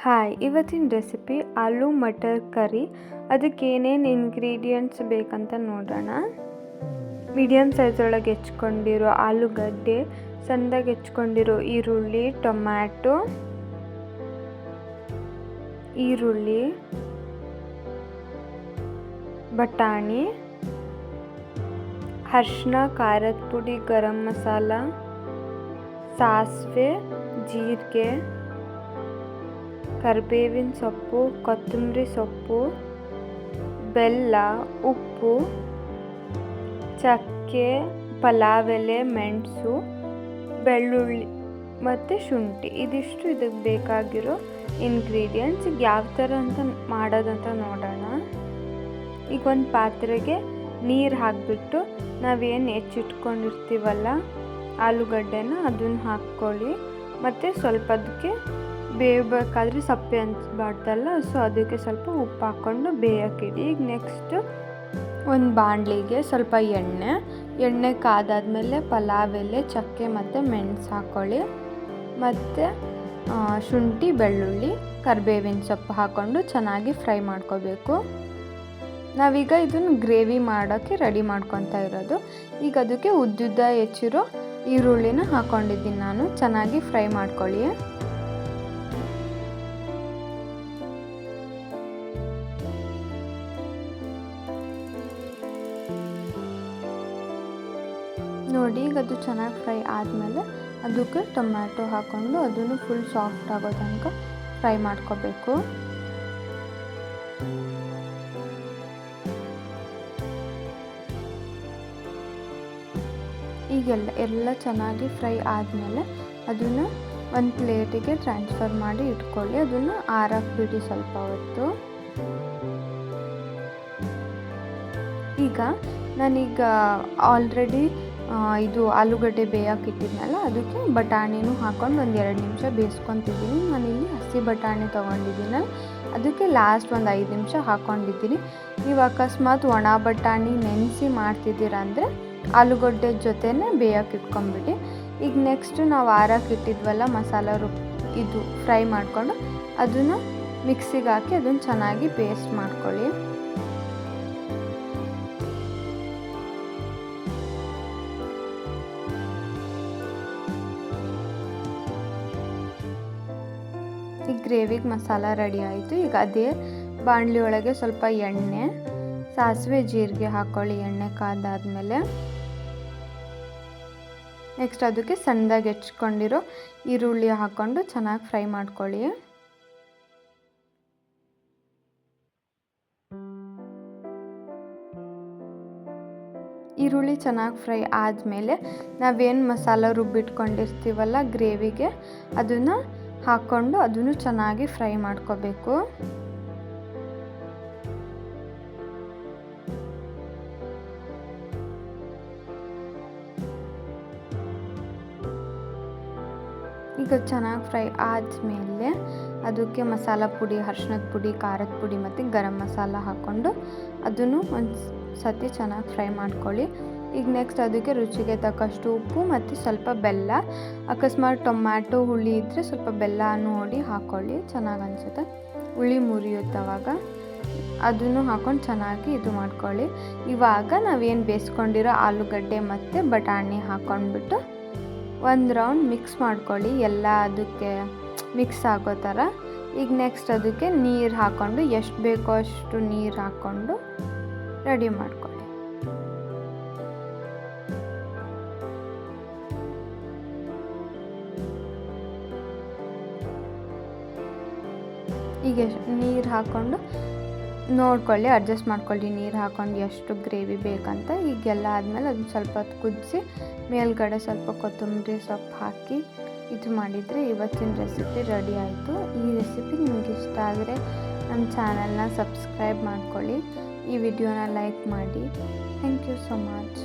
Hi, ಇವತ್ತಿನ recipe aloo matar ಕರಿ. ಅದಕ್ಕೆ ಏನೇನು ಇಂಗ್ರೀಡಿಯೆಂಟ್ಸ್ ಬೇಕಂತ ನೋಡೋಣ. ಮೀಡಿಯಮ್ ಸೈಜ್ ಒಳಗೆ ಹೆಚ್ಕೊಂಡಿರೋ ಆಲೂಗಡ್ಡೆ, ಸಣ್ಣದಾಗಿ ಹೆಚ್ಕೊಂಡಿರೋ ಈರುಳ್ಳಿ, ಟೊಮ್ಯಾಟೊ, ಈರುಳ್ಳಿ, ಬಟಾಣಿ, ಅರಿಶಿನ, ಖಾರದ ಪುಡಿ, ಗರಂ ಮಸಾಲ, ಸಾಸಿವೆ, ಜೀರಿಗೆ, ಕರಿಬೇವಿನ ಸೊಪ್ಪು, ಕೊತ್ತಂಬರಿ ಸೊಪ್ಪು, ಬೆಲ್ಲ, ಉಪ್ಪು, ಚಕ್ಕೆ, ಪಲಾವ್ ಎಲೆ, ಮೆಣಸು, ಬೆಳ್ಳುಳ್ಳಿ ಮತ್ತು ಶುಂಠಿ. ಇದಿಷ್ಟು ಇದಕ್ಕೆ ಬೇಕಾಗಿರೋ ಇಂಗ್ರೀಡಿಯೆಂಟ್ಸ್. ಯಾವ ಥರ ಅಂತ ಮಾಡೋದಂತ ನೋಡೋಣ. ಈಗ ಒಂದು ಪಾತ್ರೆಗೆ ನೀರು ಹಾಕಿಬಿಟ್ಟು ನಾವೇನು ಹೆಚ್ಚಿಟ್ಕೊಂಡಿರ್ತೀವಲ್ಲ ಆಲೂಗಡ್ಡೆನ ಅದನ್ನು ಹಾಕ್ಕೊಳ್ಳಿ. ಮತ್ತು ಸ್ವಲ್ಪ ಅದಕ್ಕೆ ಬೇಯಬೇಕಾದ್ರೆ ಸಪ್ಪೆ ಅನಿಸ್ಬಾರ್ದಲ್ಲ, ಸೊ ಅದಕ್ಕೆ ಸ್ವಲ್ಪ ಉಪ್ಪು ಹಾಕ್ಕೊಂಡು ಬೇಯೋಕ್ಕಿಡಿ. ಈಗ ನೆಕ್ಸ್ಟು ಒಂದು ಬಾಣಲಿಗೆ ಸ್ವಲ್ಪ ಎಣ್ಣೆ ಕಾದಾದ್ಮೇಲೆ ಪಲಾವ್ ಎಲೆ, ಚಕ್ಕೆ ಮತ್ತು ಮೆಣಸು ಹಾಕ್ಕೊಳ್ಳಿ. ಮತ್ತು ಶುಂಠಿ, ಬೆಳ್ಳುಳ್ಳಿ, ಕರಿಬೇವಿನ ಸೊಪ್ಪು ಹಾಕ್ಕೊಂಡು ಚೆನ್ನಾಗಿ ಫ್ರೈ ಮಾಡ್ಕೋಬೇಕು. ನಾವೀಗ ಇದನ್ನು ಗ್ರೇವಿ ಮಾಡೋಕ್ಕೆ ರೆಡಿ ಮಾಡ್ಕೊತಾ ಇರೋದು. ಈಗ ಅದಕ್ಕೆ ಉದ್ದುದ್ದ ಹೆಚ್ಚಿರೋ ಈರುಳ್ಳಿನ ಹಾಕ್ಕೊಂಡಿದ್ದೀನಿ ನಾನು. ಚೆನ್ನಾಗಿ ಫ್ರೈ ಮಾಡ್ಕೊಳ್ಳಿ. ನೋಡಿ, ಈಗ ಅದು ಚೆನ್ನಾಗಿ ಫ್ರೈ ಆದಮೇಲೆ ಅದಕ್ಕೆ ಟೊಮ್ಯಾಟೊ ಹಾಕ್ಕೊಂಡು ಅದನ್ನು ಫುಲ್ ಸಾಫ್ಟ್ ಆಗೋ ತನಕ ಫ್ರೈ ಮಾಡ್ಕೋಬೇಕು. ಈಗೆಲ್ಲ ಚೆನ್ನಾಗಿ ಫ್ರೈ ಆದಮೇಲೆ ಅದನ್ನು ಒಂದು ಪ್ಲೇಟಿಗೆ ಟ್ರಾನ್ಸ್ಫರ್ ಮಾಡಿ ಇಟ್ಕೊಳ್ಳಿ. ಅದನ್ನು ಆರಕ್ಕೆ ಬಿಡಿ ಸ್ವಲ್ಪ ಹೊತ್ತು. ಈಗ ನಾನೀಗ ಆಲ್ರೆಡಿ ಇದು ಆಲೂಗಡ್ಡೆ ಬೇಯಕ್ಕೆ ಇಟ್ಟಿದ್ನಲ್ಲ, ಅದಕ್ಕೆ ಬಟಾಣಿನೂ ಹಾಕ್ಕೊಂಡು ಒಂದು 2 ನಿಮಿಷ ಬೇಯಿಸ್ಕೊತಿದ್ದೀನಿ. ನಾನಿಲ್ಲಿ ಹಸಿ ಬಟಾಣಿ ತೊಗೊಂಡಿದ್ದೀನಲ್ಲ, ಅದಕ್ಕೆ ಲಾಸ್ಟ್ ಒಂದು 5 ನಿಮಿಷ ಹಾಕ್ಕೊಂಡಿದ್ದೀನಿ. ನೀವು ಅಕಸ್ಮಾತ್ ಒಣ ಬಟಾಣಿ ನೆನೆಸಿ ಮಾಡ್ತಿದ್ದೀರಾ ಅಂದರೆ ಆಲೂಗಡ್ಡೆ ಜೊತೆನೇ ಬೇಯಕ್ಕೆ ಇಟ್ಕೊಂಬಿಡಿ. ಈಗ ನೆಕ್ಸ್ಟು ನಾವು ಆರಕ್ಕೆ ಇಟ್ಟಿದ್ವಲ್ಲ ಮಸಾಲ ಇದು ಫ್ರೈ ಮಾಡಿಕೊಂಡು ಅದನ್ನು ಮಿಕ್ಸಿಗೆ ಹಾಕಿ ಅದನ್ನು ಚೆನ್ನಾಗಿ ಪೇಸ್ಟ್ ಮಾಡ್ಕೊಳ್ಳಿ. ಈಗ ಗ್ರೇವಿಗೆ ಮಸಾಲ ರೆಡಿ ಆಯಿತು. ಈಗ ಅದೇ ಬಾಣಲಿ ಒಳಗೆ ಸ್ವಲ್ಪ ಎಣ್ಣೆ, ಸಾಸಿವೆ, ಜೀರಿಗೆ ಹಾಕ್ಕೊಳ್ಳಿ. ಎಣ್ಣೆ ಕಾದಾದ್ಮೇಲೆ ನೆಕ್ಸ್ಟ್ ಅದಕ್ಕೆ ಸಣ್ಣದಾಗಿ ಹೆಚ್ಕೊಂಡಿರೋ ಈರುಳ್ಳಿ ಹಾಕ್ಕೊಂಡು ಚೆನ್ನಾಗಿ ಫ್ರೈ ಮಾಡ್ಕೊಳ್ಳಿ. ಈರುಳ್ಳಿ ಚೆನ್ನಾಗಿ ಫ್ರೈ ಆದಮೇಲೆ ನಾವೇನು ಮಸಾಲ ರುಬ್ಬಿಟ್ಕೊಂಡಿರ್ತೀವಲ್ಲ ಗ್ರೇವಿಗೆ, ಅದನ್ನು ಹಾಕ್ಕೊಂಡು ಅದನ್ನು ಚೆನ್ನಾಗಿ ಫ್ರೈ ಮಾಡ್ಕೋಬೇಕು. ಈಗ ಚೆನ್ನಾಗಿ ಫ್ರೈ ಆದಮೇಲೆ ಅದಕ್ಕೆ ಮಸಾಲ ಪುಡಿ, ಅರಿಶಿನದ ಪುಡಿ, ಖಾರದ ಪುಡಿ ಮತ್ತು ಗರಂ ಮಸಾಲ ಹಾಕ್ಕೊಂಡು ಅದನ್ನು ಒಂದು ಸತಿ ಚೆನ್ನಾಗಿ ಫ್ರೈ ಮಾಡ್ಕೊಳ್ಳಿ. ಈಗ ನೆಕ್ಸ್ಟ್ ಅದಕ್ಕೆ ರುಚಿಗೆ ತಕ್ಕಷ್ಟು ಉಪ್ಪು ಮತ್ತು ಸ್ವಲ್ಪ ಬೆಲ್ಲ. ಅಕಸ್ಮಾತ್ ಟೊಮ್ಯಾಟೊ ಹುಳಿ ಇದ್ದರೆ ಸ್ವಲ್ಪ ಬೆಲ್ಲ ನೋಡಿ ಹಾಕ್ಕೊಳ್ಳಿ, ಚೆನ್ನಾಗಿ ಅನಿಸುತ್ತೆ. ಹುಳಿ ಮುರಿಯುತ್ತವಾಗ ಅದನ್ನು ಹಾಕ್ಕೊಂಡು ಚೆನ್ನಾಗಿ ಇದು ಮಾಡ್ಕೊಳ್ಳಿ. ಇವಾಗ ನಾವೇನು ಬೇಯಿಸ್ಕೊಂಡಿರೋ ಆಲೂಗಡ್ಡೆ ಮತ್ತು ಬಟಾಣಿ ಹಾಕ್ಕೊಂಡ್ಬಿಟ್ಟು ಒಂದು ರೌಂಡ್ ಮಿಕ್ಸ್ ಮಾಡ್ಕೊಳ್ಳಿ, ಎಲ್ಲ ಅದಕ್ಕೆ ಮಿಕ್ಸ್ ಆಗೋ ಥರ. ಈಗ ನೆಕ್ಸ್ಟ್ ಅದಕ್ಕೆ ನೀರು ಹಾಕ್ಕೊಂಡು ಎಷ್ಟು ಬೇಕೋ ಅಷ್ಟು ನೀರು ಹಾಕ್ಕೊಂಡು ರೆಡಿ ಮಾಡ್ಕೊಳ್ಳಿ. ಈಗ ನೀರು ಹಾಕ್ಕೊಂಡು ನೋಡ್ಕೊಳ್ಳಿ, ಅಡ್ಜಸ್ಟ್ ಮಾಡ್ಕೊಳ್ಳಿ ನೀರು ಹಾಕ್ಕೊಂಡು ಎಷ್ಟು ಗ್ರೇವಿ ಬೇಕಂತ. ಈಗೆಲ್ಲ ಆದಮೇಲೆ ಅದನ್ನ ಸ್ವಲ್ಪ ಹೊತ್ತು ಕುದಿಸಿ ಮೇಲ್ಗಡೆ ಸ್ವಲ್ಪ ಕೊತ್ತಂಬರಿ ಸೊಪ್ಪು ಹಾಕಿ ಇದು ಮಾಡಿದರೆ ಇವತ್ತಿನ ರೆಸಿಪಿ ರೆಡಿ ಆಯಿತು. ಈ ರೆಸಿಪಿ ನಿಮ್ಗೆ ಇಷ್ಟ ಆದರೆ ನಮ್ಮ ಚಾನಲ್ನ ಸಬ್ಸ್ಕ್ರೈಬ್ ಮಾಡ್ಕೊಳ್ಳಿ, ಈ ವಿಡಿಯೋನ ಲೈಕ್ ಮಾಡಿ. Thank you so much.